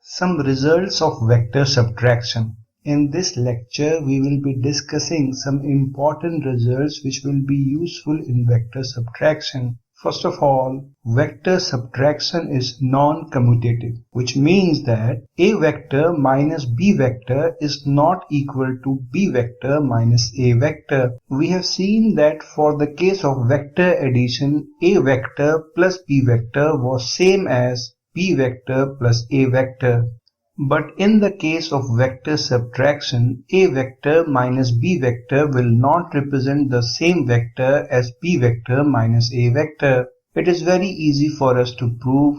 Some results of vector subtraction. In this lecture, we will be discussing some important results which will be useful in vector subtraction. First of all, vector subtraction is non-commutative, which means that a vector minus b vector is not equal to b vector minus a vector. We have seen that for the case of vector addition, a vector plus b vector was same as b vector plus a vector. But in the case of vector subtraction, a vector minus b vector will not represent the same vector as b vector minus a vector. It is very easy for us to prove.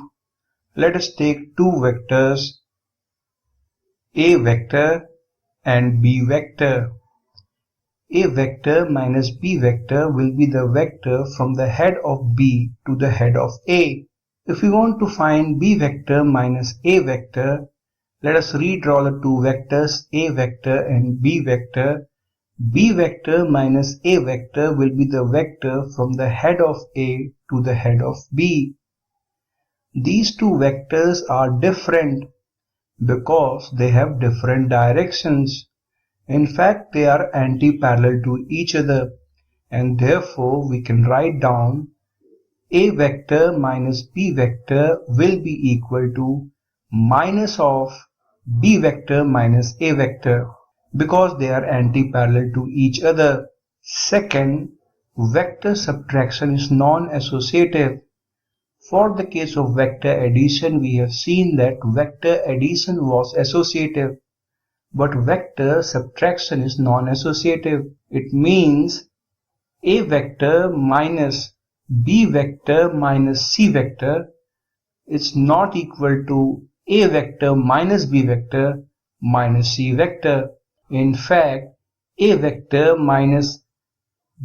Let us take two vectors, a vector and b vector. A vector minus b vector will be the vector from the head of b to the head of a. If we want to find b vector minus a vector, let us redraw the two vectors a vector and b vector. B vector minus a vector will be the vector from the head of a to the head of b. These two vectors are different because they have different directions. In fact, they are anti-parallel to each other, and therefore we can write down a vector minus b vector will be equal to minus of b vector minus a vector because they are anti-parallel to each other. Second, vector subtraction is non-associative. For the case of vector addition, we have seen that vector addition was associative, but vector subtraction is non-associative. It means a vector minus b vector minus c vector is not equal to a vector minus b vector minus c vector. In fact, a vector minus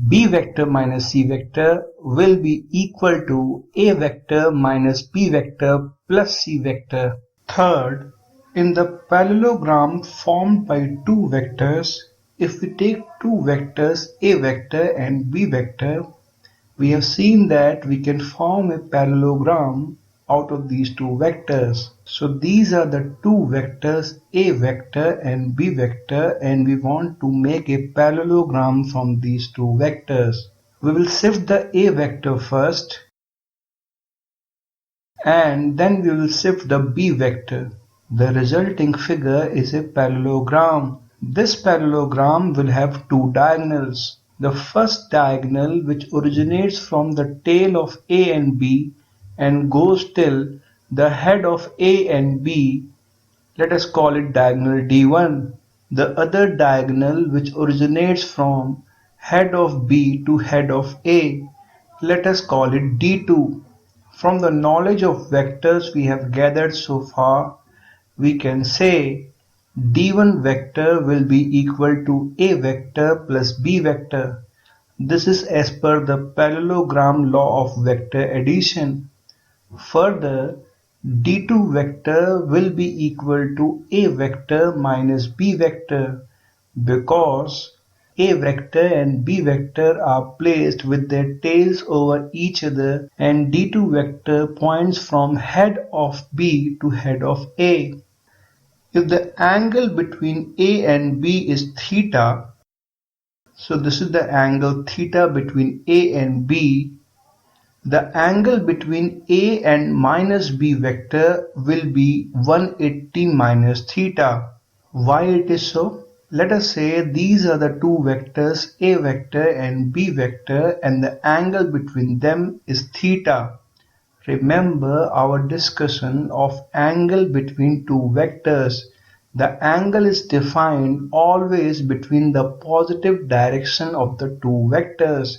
b vector minus c vector will be equal to a vector minus b vector plus c vector. Third, in the parallelogram formed by two vectors, if we take two vectors a vector and b vector, we have seen that we can form a parallelogram out of these two vectors. So these are the two vectors a vector and b vector, and we want to make a parallelogram from these two vectors. We will shift the a vector first and then we will shift the b vector. The resulting figure is a parallelogram. This parallelogram will have two diagonals. The first diagonal, which originates from the tail of a and b and goes till the head of a and b, let us call it diagonal D1. The other diagonal, which originates from head of b to head of a, let us call it D2. From the knowledge of vectors we have gathered so far, we can say D1 vector will be equal to a vector plus b vector. This is as per the parallelogram law of vector addition. Further, D2 vector will be equal to a vector minus b vector because a vector and b vector are placed with their tails over each other and D2 vector points from head of b to head of a. If the angle between a and b is theta, so this is the angle theta between a and b, the angle between a and minus b vector will be 180 minus theta. Why it is so? Let us say these are the two vectors a vector and b vector and the angle between them is theta. Remember our discussion of angle between two vectors. The angle is defined always between the positive direction of the two vectors.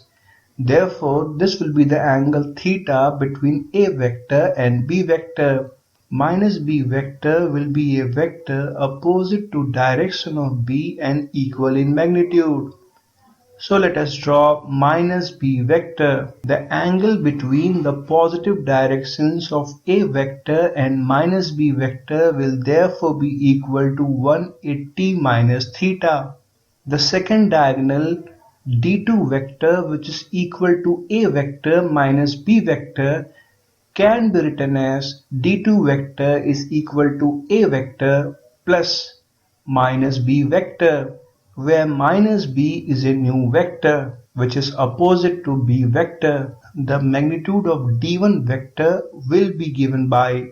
Therefore, this will be the angle theta between a vector and b vector. Minus b vector will be a vector opposite to direction of b and equal in magnitude. So let us draw minus b vector. The angle between the positive directions of a vector and minus b vector will therefore be equal to 180 minus theta. The second diagonal D2 vector, which is equal to a vector minus b vector, can be written as d2 vector is equal to a vector plus minus b vector, where minus b is a new vector which is opposite to b vector. The magnitude of d1 vector will be given by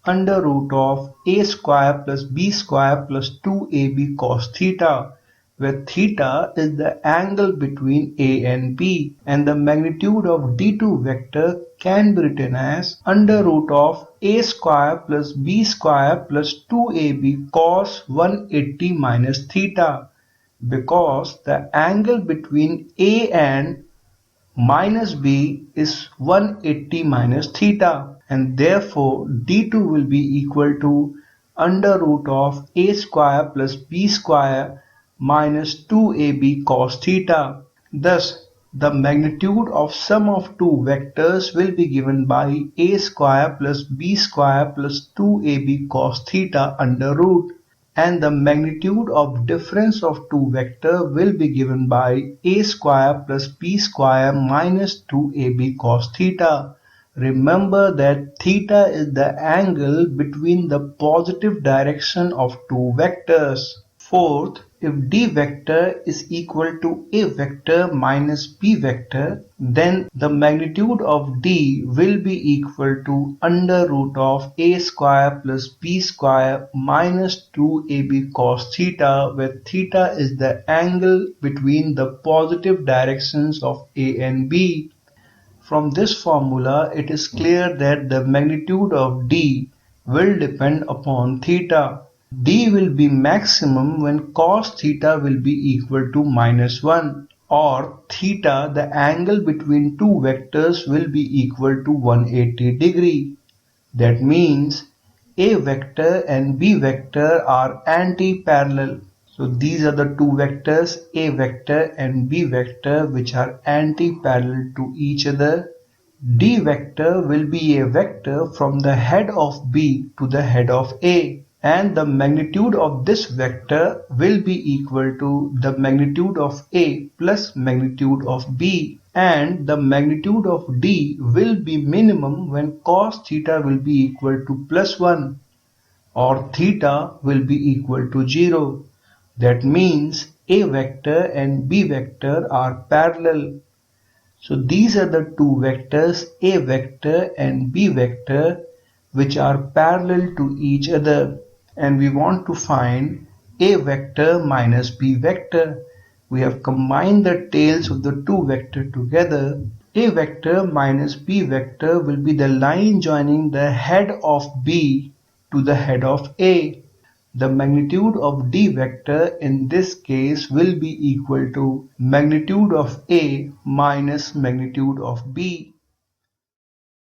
under root of a square plus b square plus 2ab cos theta, where theta is the angle between a and b, and the magnitude of d2 vector can be written as under root of a square plus b square plus 2ab cos 180 minus theta, because the angle between a and minus b is 180 minus theta, and therefore d2 will be equal to under root of a square plus b square minus 2ab cos theta. Thus, the magnitude of sum of two vectors will be given by a square plus b square plus 2ab cos theta under root, and the magnitude of difference of two vectors will be given by a square plus b square minus 2ab cos theta. Remember that theta is the angle between the positive direction of two vectors. Fourth, if d vector is equal to a vector minus b vector, then the magnitude of d will be equal to under root of a square plus b square minus 2ab cos theta, where theta is the angle between the positive directions of a and b. From this formula, it is clear that the magnitude of d will depend upon theta. D will be maximum when cos theta will be equal to minus 1, or theta, the angle between two vectors, will be equal to 180 degree. That means a vector and b vector are anti-parallel. So these are the two vectors, a vector and b vector, which are anti-parallel to each other. D vector will be a vector from the head of b to the head of a, and the magnitude of this vector will be equal to the magnitude of a plus magnitude of b, and the magnitude of d will be minimum when cos theta will be equal to plus 1, or theta will be equal to 0. That means a vector and b vector are parallel. So these are the two vectors, a vector and b vector, which are parallel to each other, and we want to find a vector minus b vector. We have combined the tails of the two vectors together. A vector minus b vector will be the line joining the head of b to the head of a. The magnitude of d vector in this case will be equal to magnitude of a minus magnitude of b.